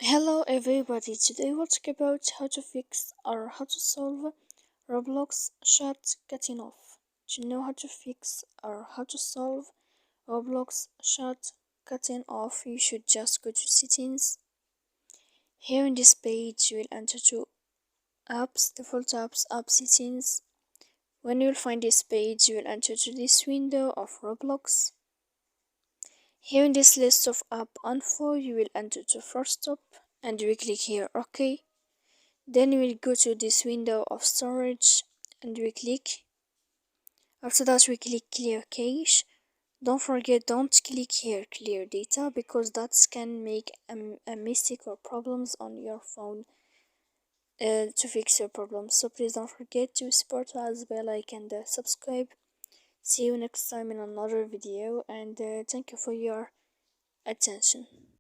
Hello everybody, today we'll talk about how to fix or how to solve Roblox chat cutting off. To know how to fix or how to solve Roblox chat cutting off, you should just go to settings. Here in this page you will enter to apps, default apps, app settings. When you'll find this page you will enter to this window of Roblox. Here in this list of app info you will enter to first stop and you will click here OK. Then we will go to this window of storage and we click. After that we click clear cache. Don't forget, don't click here clear data because that can make a mistake or problems on your phone to fix your problem. So please don't forget to support us by like and subscribe. See you next time in another video and thank you for your attention.